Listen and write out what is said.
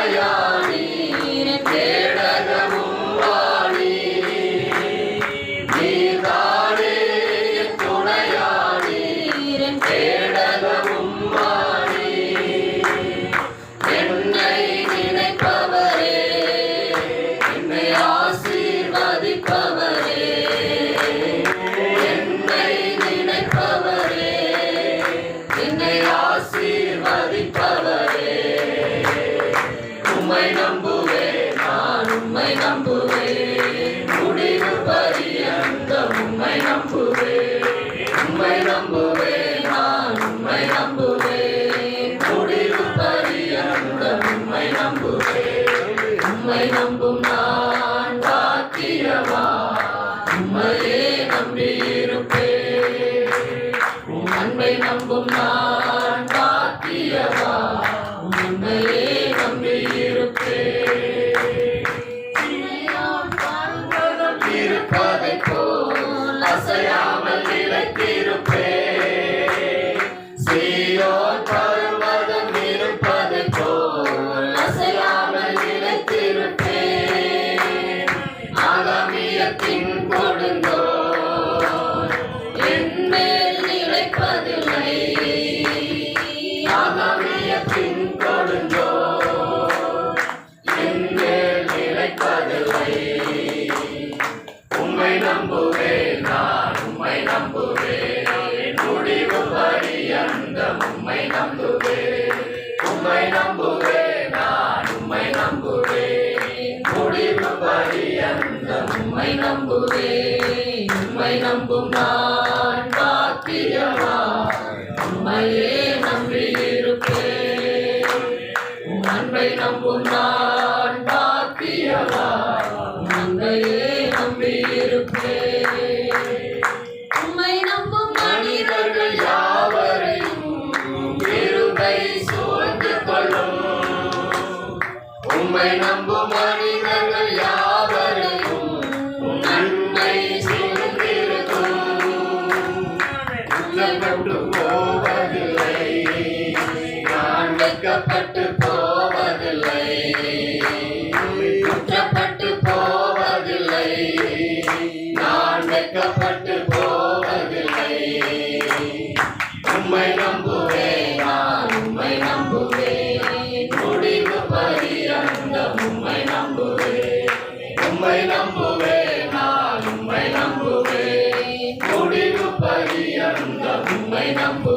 துணையானீர் கேடகமும் வாணி நீர்தானே துணையானீர் கேடகமும் வாணி என்னை நினைப்பவரே என்னை ஆசீர்வதிப்பவரே என்னை நினைப்பவரே என்னை ஆசீர்வதிப்பவரே உம்மை நம்புவேன் நான் உம்மை நம்புவேன் முடிவு பரியந்தம் உம்மை நம்புவேன் உம்மை நம்புவேன் நான் உம்மை நம்புவேன் முடிவு பரியந்தம் உம்மை நம்புவேன் உம்மை நம்பும் நான் பாக்கியவான் உம்மையே நம்பியிருப்பேன் உம் அன்பை நம்பும் நான் பாக்கியவான் உம்மையே இருப்பதைப் போல் அசையாமல் நிலைத்திருப்பேன் சீயோன் பர்வதம் இருப்பதைப் போல் அசையாமல் நிலைத்திருப்பேன் ஆகாமியத்தின் கொடுங்கோல் என்மேல் நிலைப்பதில்லை ஆகாமியத்தின் கொடுங்கோல் என்மேல் நிலைப்பதில்லை உம்மை நம்புவேன் நான் உம்மை நம்புவேன் முடிவு பரியந்தம் உம்மை நம்புவேன் உம்மை நம்புவேன் நான் உம்மை நம்புவேன் முடிவு பரியந்தம் உம்மை நம்புவேன் உம்மை நம்பும் நான் பாக்கியவான் உம்மையே நம்பியிருப்பேன் உம் அன்பை நம்பும் நான் பாக்கியவான் உம்மையே உம்மை நம்பும் மனிதர்கள் யாவரையும் கிருபை சூழ்ந்து கொள்ளும் உம்மை நம்பும் மனிதர்கள் யாவரையும் நன்மை சூழ்ந்திருக்கும் உள்ளப்பட்டு போவதில்லை நான் வெட்கப்பட்டு போவதில்லை குற்றப்பட்டு போவதில்லை நான் வெட்கப்பட்டு போவதில்லை உம்மை நம்புவேன் நான் உம்மை நம்புவேன் முடிவு பரியந்தம் உம்மை நம்புவேன் உம்மை நம்புவேன் நான் உம்மை நம்புவேன் முடிவு பரியந்தம் உம்மை நம்புவேன்